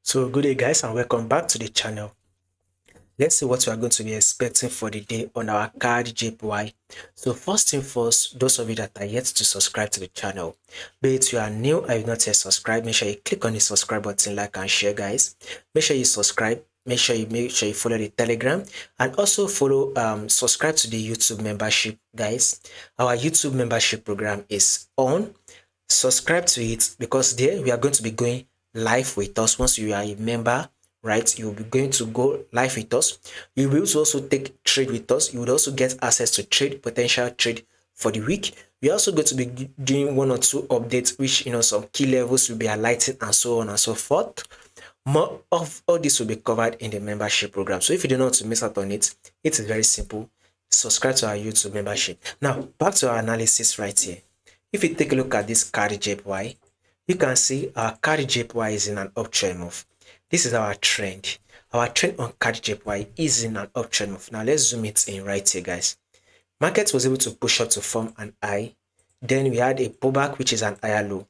So good day guys and welcome back to the channel. Let's see what we are going to be expecting for the day on our CADJPY. So first thing first, those of you that are yet to subscribe to the channel, be it you are new and you've not yet subscribed, make sure you click on the subscribe button, like and share guys. Make sure you subscribe, make sure you follow the Telegram, and also follow subscribe to the YouTube membership guys. Our YouTube membership program is on. Subscribe to it because there we are going to be going live with us. Once you are a member, right, you'll be going to go live with us. You will also take trade with us. You will also get access to potential trade for the week. We're also going to be doing one or two updates, which some key levels will be highlighted and so on and so forth. More of all this will be covered in the membership program. So if you don't want to miss out on it, it is very simple. Subscribe to our YouTube membership. Now back to our analysis right here. If you take a look at this CADJPY, you can see our CADJPY is in an uptrend move. This is our trend. Our trend on CADJPY is in an uptrend move. Now let's zoom it in right here, guys. Market was able to push up to form an high. Then we had a pullback, which is an higher low.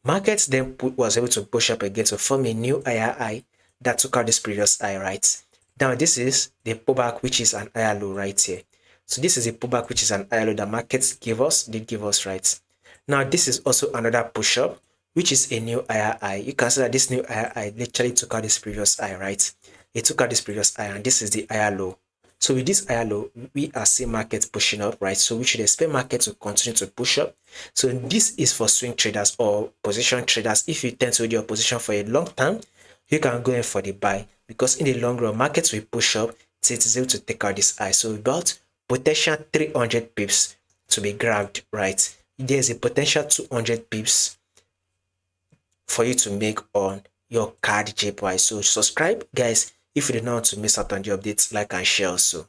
Market then was able to push up again to form a new higher high that took out this previous high, right? Now this is the pullback, which is an higher low right here. So this is a pullback, which is an higher low that markets did give us, right? Now this is also another push up, which is a new higher high. You can see that this new higher high literally took out this previous high, right? It took out this previous high, and this is the higher low. So with this higher low, we are seeing market pushing up, right? So we should expect market to continue to push up. So this is for swing traders or position traders. If you tend to hold your position for a long time, you can go in for the buy, because in the long run, markets will push up till it is able to take out this high. So about potential 300 pips to be grabbed, right? There's a potential 200 pips for you to make on your CADJPY. So subscribe guys if you don't want to miss out on the updates, like and share also.